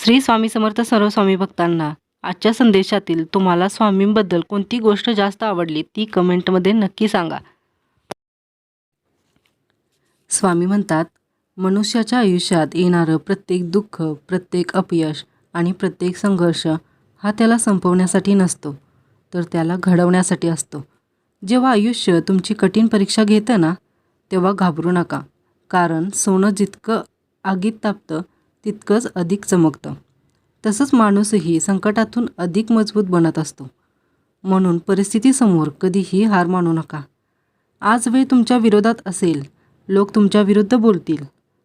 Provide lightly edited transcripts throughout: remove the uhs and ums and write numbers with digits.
श्री स्वामी समर्थ सर्व स्वामी भक्तांना आजच्या संदेशातील तुम्हाला स्वामींबद्दल कोणती गोष्ट जास्त आवडली ती कमेंटमध्ये नक्की सांगा. स्वामी म्हणतात, मनुष्याच्या आयुष्यात येणारं प्रत्येक दुःख, प्रत्येक अपयश आणि प्रत्येक संघर्ष हा त्याला संपवण्यासाठी नसतो, तर त्याला घडवण्यासाठी असतो. जेव्हा आयुष्य तुमची कठीण परीक्षा घेतं ना, तेव्हा घाबरू नका. कारण सोनं जितकं आगीत तापतं तितकंच अधिक चमकतं. तसंच माणूसही संकटातून अधिक मजबूत बनत असतो. म्हणून परिस्थितीसमोर कधीही हार मानू नका. आज वेळ तुमच्या विरोधात असेल, लोक तुमच्या विरुद्ध बोलतील,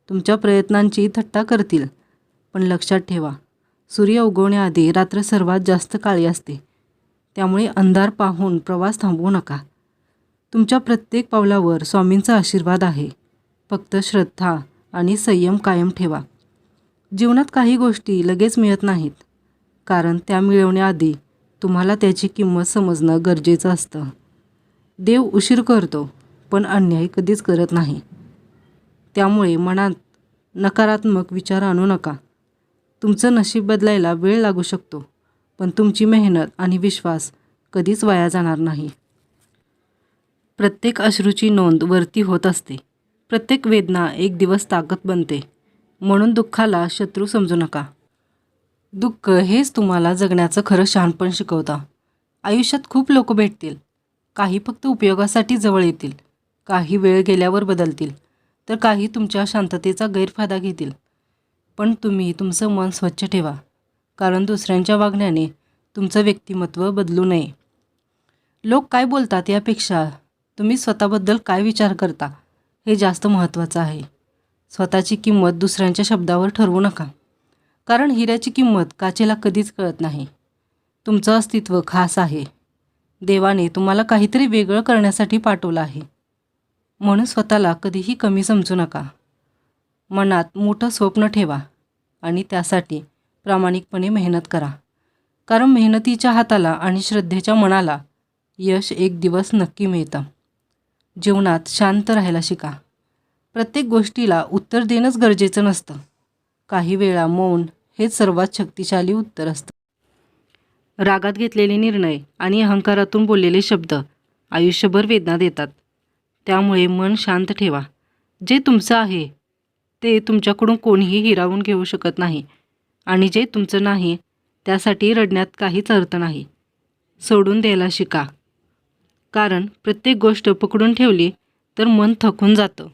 तुमच्या प्रयत्नांची थट्टा करतील. पण लक्षात ठेवा, सूर्य उगवण्याआधी रात्र सर्वात जास्त काळी असते. त्यामुळे अंधार पाहून प्रवास थांबवू नका. तुमच्या प्रत्येक पावलावर स्वामींचा आशीर्वाद आहे. फक्त श्रद्धा आणि संयम कायम ठेवा. जीवनात काही गोष्टी लगेच मिळत नाहीत, कारण त्या मिळवण्याआधी तुम्हाला त्याची किंमत समजणं गरजेचं असतं. देव उशीर करतो, पण अन्याय कधीच करत नाही. त्यामुळे मनात नकारात्मक विचार आणू नका. तुमचं नशीब बदलायला वेळ लागू शकतो, पण तुमची मेहनत आणि विश्वास कधीच वाया जाणार नाही. प्रत्येक अश्रूची नोंद वरती होत असते. प्रत्येक वेदना एक दिवस ताकद बनते. म्हणून दुःखाला शत्रू समजू नका. दुःख हेच तुम्हाला जगण्याचं खरं शहाणपण शिकवतं. आयुष्यात खूप लोक भेटतील. काही फक्त उपयोगासाठी जवळ येतील, काही वेळ गेल्यावर बदलतील, तर काही तुमच्या शांततेचा गैरफायदा घेतील. पण तुम्ही तुमचं मन स्वच्छ ठेवा, कारण दुसऱ्यांच्या वागण्याने तुमचं व्यक्तिमत्व बदलू नये. लोक काय बोलतात यापेक्षा तुम्ही स्वतःबद्दल काय विचार करता हे जास्त महत्त्वाचं आहे. स्वतःची किंमत दुसऱ्यांच्या शब्दावर ठरवू नका, कारण हिऱ्याची किंमत काचेला कधीच कळत नाही. तुमचं अस्तित्व खास आहे. देवाने तुम्हाला काहीतरी वेगळं करण्यासाठी पाठवलं आहे. म्हणून स्वतःला कधीही कमी समजू नका. मनात मोठं स्वप्न ठेवा आणि त्यासाठी प्रामाणिकपणे मेहनत करा. कारण मेहनतीच्या हाताला आणि श्रद्धेच्या मनाला यश एक दिवस नक्की मिळतं. जीवनात शांत राहायला शिका. प्रत्येक गोष्टीला उत्तर देणंच गरजेचं नसतं. काही वेळा मौन हेच सर्वात शक्तिशाली उत्तर असतं. रागात घेतलेले निर्णय आणि अहंकारातून बोललेले शब्द आयुष्यभर वेदना देतात. त्यामुळे मन शांत ठेवा. जे तुमचं आहे ते तुमच्याकडून कोणीही हिरावून घेऊ शकत नाही, आणि जे तुमचं नाही त्यासाठी रडण्यात काहीच अर्थ नाही. सोडून द्यायला शिका, कारण प्रत्येक गोष्ट पकडून ठेवली तर मन थकून जातं.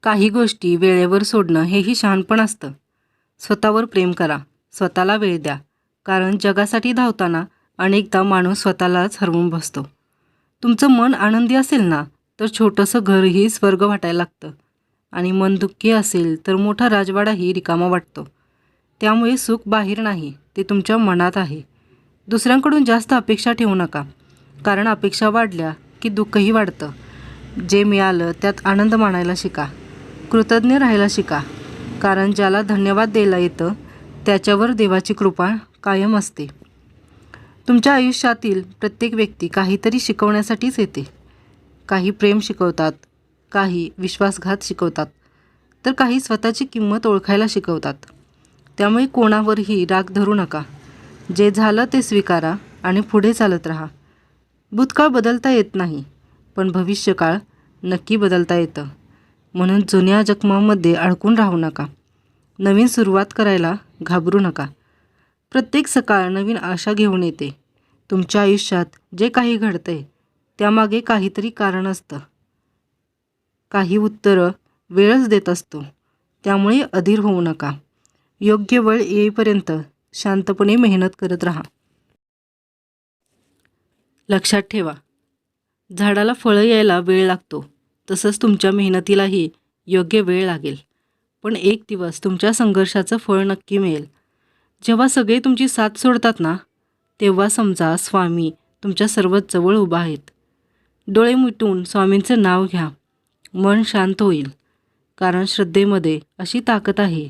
काही गोष्टी वेळेवर सोडणं हेही शहाणपण असतं. स्वतःवर प्रेम करा, स्वतःला वेळ द्या, कारण जगासाठी धावताना अनेकदा माणूस स्वतःलाच हरवून बसतो. तुमचं मन आनंदी असेल ना, तर छोटंसं घरही स्वर्ग वाटायला लागतं, आणि मन दुःखी असेल तर मोठा राजवाडाही रिकामा वाटतो. त्यामुळे सुख बाहेर नाही, ते तुमच्या मनात आहे. दुसऱ्यांकडून जास्त अपेक्षा ठेवू नका, कारण अपेक्षा वाढल्या की दुःखही वाढतं. जे मिळालं त्यात आनंद मानायला शिका. कृतज्ञ राहायला शिका, कारण ज्याला धन्यवाद द्यायला येतं त्याच्यावर देवाची कृपा कायम असते. तुमच्या आयुष्यातील प्रत्येक व्यक्ती काहीतरी शिकवण्यासाठीच येते. काही प्रेम शिकवतात, काही विश्वासघात शिकवतात, तर काही स्वतःची किंमत ओळखायला शिकवतात. त्यामुळे कोणावरही राग धरू नका. जे झालं ते स्वीकारा आणि पुढे चालत राहा. भूतकाळ बदलता येत नाही, पण भविष्यकाळ नक्की बदलता येतं. म्हणून जुन्या जखमांमध्ये अडकून राहू नका. नवीन सुरुवात करायला घाबरू नका. प्रत्येक सकाळ नवीन आशा घेऊन येते. तुमच्या आयुष्यात जे काही घडतंय त्यामागे काहीतरी कारण असतं. काही उत्तरं वेळच देत असतो. त्यामुळे अधीर होऊ नका. योग्य वेळ येईपर्यंत शांतपणे मेहनत करत राहा. लक्षात ठेवा, झाडाला फळं यायला वेळ लागतो, तसंच तुमच्या मेहनतीलाही योग्य वेळ लागेल. पण एक दिवस तुमच्या संघर्षाचं फळ नक्की मिळेल. जेव्हा सगळे तुमची साथ सोडतात ना, तेव्हा समजा स्वामी तुमच्या सर्वात जवळ उभा आहेत. डोळे मिटून स्वामींचं नाव घ्या. मन शांत होईल, कारण श्रद्धेमध्ये अशी ताकद आहे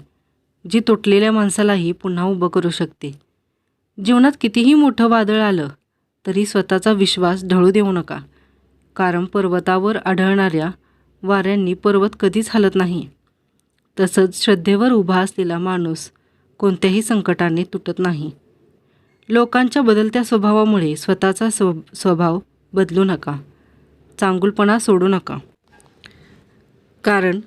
जी तुटलेल्या माणसालाही पुन्हा उभं करू शकते. जीवनात कितीही मोठं वादळ आलं तरी स्वतःचा विश्वास ढळू देऊ नका, कारण पर्वतावर आढळणाऱ्या वाऱ्यांनी पर्वत कधीच हलत नाही. तसंच श्रद्धेवर उभा असलेला माणूस कोणत्याही संकटाने तुटत नाही. लोकांच्या बदलत्या स्वभावामुळे स्वतःचा स्वभाव बदलू नका. चांगुलपणा सोडू नका. कारण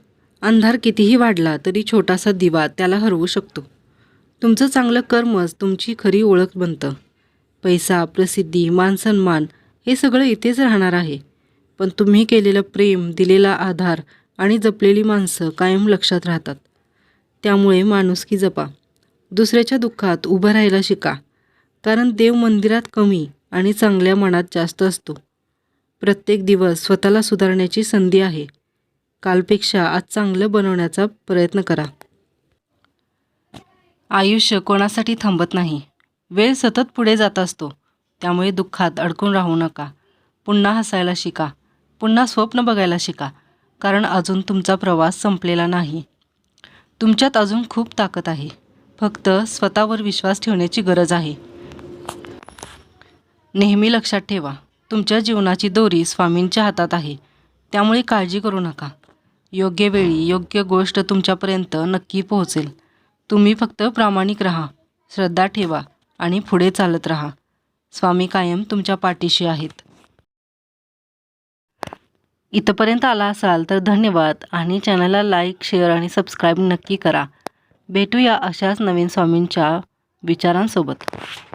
अंधार कितीही वाढला तरी छोटासा दिवा त्याला हरवू शकतो. तुमचं चांगलं कर्मच तुमची खरी ओळख बनतं. पैसा, प्रसिद्धी, मानसन्मान हे सगळं इथेच राहणार आहे. पण तुम्ही केलेलं प्रेम, दिलेला आधार आणि जपलेली माणसं कायम लक्षात राहतात. त्यामुळे माणुसकी जपा. दुसऱ्याच्या दुःखात उभं राहायला शिका. कारण देव मंदिरात कमी आणि चांगल्या मनात जास्त असतो. प्रत्येक दिवस स्वतःला सुधारण्याची संधी आहे. कालपेक्षा आज चांगलं बनवण्याचा प्रयत्न करा. आयुष्य कोणासाठी थांबत नाही. वेळ सतत पुढे जात असतो. त्यामुळे दुःखात अडकून राहू नका. पुन्हा हसायला शिका. पुन्हा स्वप्न बघायला शिका. कारण अजून तुमचा प्रवास संपलेला नाही. तुमच्यात अजून खूप ताकद आहे. फक्त स्वतःवर विश्वास ठेवण्याची गरज आहे. नेहमी लक्षात ठेवा, तुमच्या जीवनाची दोरी स्वामींच्या हातात आहे. त्यामुळे काळजी करू नका. योग्य वेळी योग्य गोष्ट तुमच्यापर्यंत नक्की पोहोचेल. तुम्ही फक्त प्रामाणिक राहा, श्रद्धा ठेवा आणि पुढे चालत राहा. स्वामी कायम तुमच्या पाठीशी आहेत. इथपर्यंत आला असाल तर धन्यवाद आणि चॅनलला लाईक, शेअर आणि सबस्क्राईब नक्की करा. भेटूया अशाच नवीन स्वामींच्या विचारांसोबत.